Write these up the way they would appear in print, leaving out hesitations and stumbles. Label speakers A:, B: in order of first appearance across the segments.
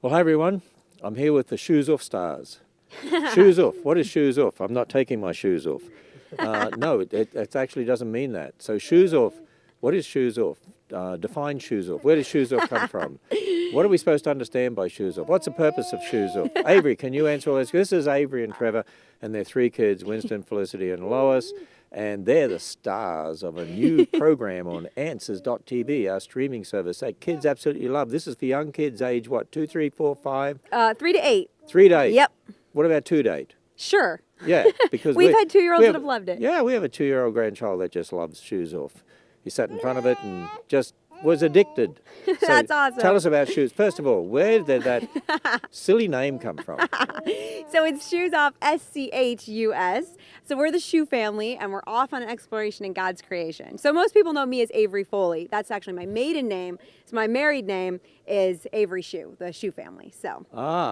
A: Well, hi everyone. I'm here with the Schus Off stars. Shoes off. What is shoes off? I'm not taking my shoes off. No, it actually doesn't mean that. So shoes off. What is shoes off? Define shoes off. Where does shoes off come from? What are we supposed to understand by shoes off? What's the purpose of shoes off? Avery, can you answer all this? This is Avery and Trevor and their three kids, Winston, Felicity, and Lois. And they're the stars of a new program on Answers.tv, our streaming service that kids absolutely love. This is for young kids, age what, 2, 3, 4, 5?
B: 3 to 8.
A: 3 to 8?
B: Yep.
A: What about 2 to 8?
B: Sure.
A: Yeah, because
B: We've had 2-year-olds that have loved it.
A: Yeah, we have a 2-year-old grandchild that just loves Shoes Off. He sat in front of it and just was addicted. So
B: That's awesome.
A: Tell us about shoes. First of all, where did that silly name come from?
B: So it's Schus Off, S-C-H-U-S. So we're the Shoe family, and we're off on an exploration in God's creation. So most people know me as Avery Foley. That's actually my maiden name. So my married name is Avery Shoe, the Shoe family. So.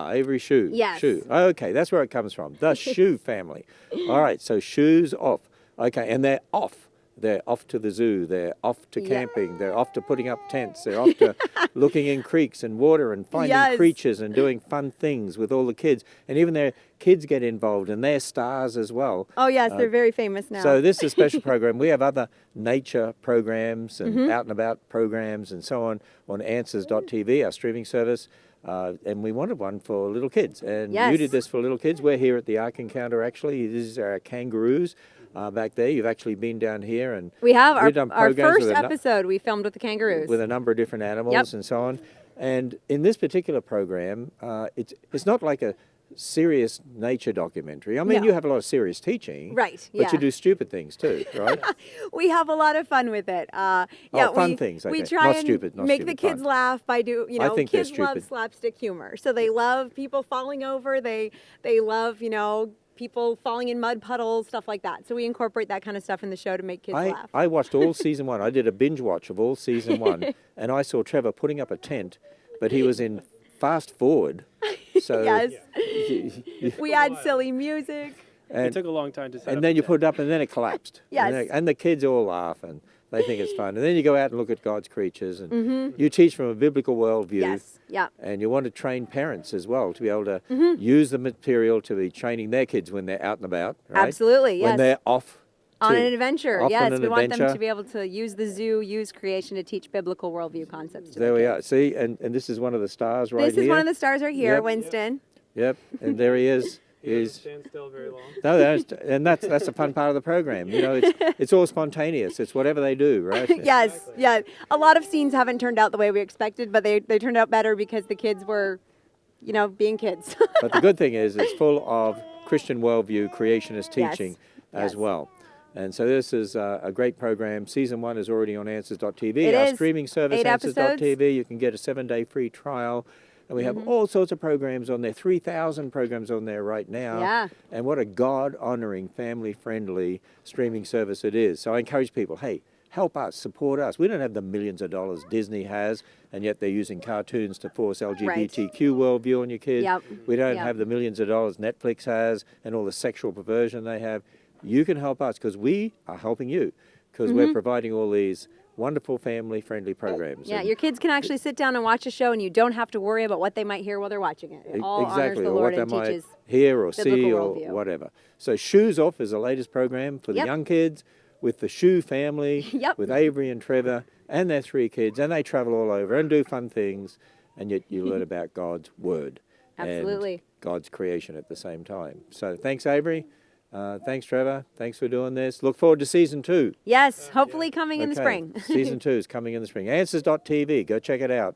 A: Avery Shoe.
B: Yes.
A: Shoe. Okay, that's where it comes from. The Shoe family. All right, so Shoes Off. Okay, and they're off. They're off to the zoo, they're off to camping, they're off to putting up tents, they're off to looking in creeks and water and finding creatures and doing fun things with all the kids. And even their kids get involved and they're stars as well.
B: Oh yes, they're very famous now.
A: So this is a special program. We have other nature programs and out and about programs and so on Answers.tv, our streaming service. And we wanted one for little kids. And you did this for little kids. We're here at the Ark Encounter actually. These are our kangaroos. Back there, you've actually been down here, and
B: we have our first episode we filmed with the kangaroos
A: with a number of different animals and so on. And in this particular program, it's not like a serious nature documentary. I mean, you have a lot of serious teaching,
B: right?
A: But you do stupid things too, right?
B: We have a lot of fun with it.
A: Fun things. Okay.
B: We try
A: not
B: and
A: stupid, not
B: make
A: stupid,
B: the kids
A: fun.
B: laugh by
A: I think
B: kids love slapstick humor, so they love people falling over. They love people falling in mud puddles, stuff like that. So we incorporate that kind of stuff in the show to make kids laugh.
A: I watched all season 1. I did a binge watch of all season 1, and I saw Trevor putting up a tent, but he was in fast forward. So
B: yes. We had silly music.
C: And it took a long time to set up.
A: And then you put it up, and then it collapsed.
B: Yes.
A: And the kids all laugh, and they think it's fun. And then you go out and look at God's creatures, and you teach from a biblical worldview.
B: Yes, yeah.
A: And you want to train parents as well to be able to use the material to be training their kids when they're out and about, right?
B: Absolutely, yes.
A: When they're off
B: on an adventure,
A: yes.
B: We want them to be able to use the zoo, use creation to teach biblical worldview concepts to
A: There we are. See, and this is one of the stars right here.
B: This is one of the stars right here, Winston.
A: Yep, and there he is.
C: Stand still very long.
A: No, and that's the fun part of the program. It's all spontaneous. It's whatever they do, right?
B: Yes, exactly. Yeah. A lot of scenes haven't turned out the way we expected, but they turned out better because the kids were, being kids.
A: But the good thing is it's full of Christian worldview, creationist teaching as well. And so this is a great program. Season 1 is already on Answers.tv. Our streaming service, Answers.tv. You can get a 7-day free trial. And we have all sorts of programs on there, 3,000 programs on there right now.
B: Yeah.
A: And what a God-honoring, family-friendly streaming service it is. So I encourage people, hey, help us, support us. We don't have the millions of dollars Disney has, and yet they're using cartoons to force LGBTQ worldview on your kids.
B: Yep.
A: We don't have the millions of dollars Netflix has and all the sexual perversion they have. You can help us because we are helping you because we're providing all these wonderful family-friendly programs.
B: Yeah, your kids can actually sit down and watch a show, and you don't have to worry about what they might hear while they're watching it. It all honors the Lord and teaches
A: hear or see or
B: worldview.
A: Whatever. So Shoes Off is the latest program for the young kids with the Shoe family, with Avery and Trevor and their 3 kids, and they travel all over and do fun things, and yet you learn about God's Word and God's creation at the same time. So thanks, Avery. Thanks, Trevor. Thanks for doing this. Look forward to season 2.
B: Yes, hopefully coming in the spring.
A: Season 2 is coming in the spring. Answers.tv. Go check it out.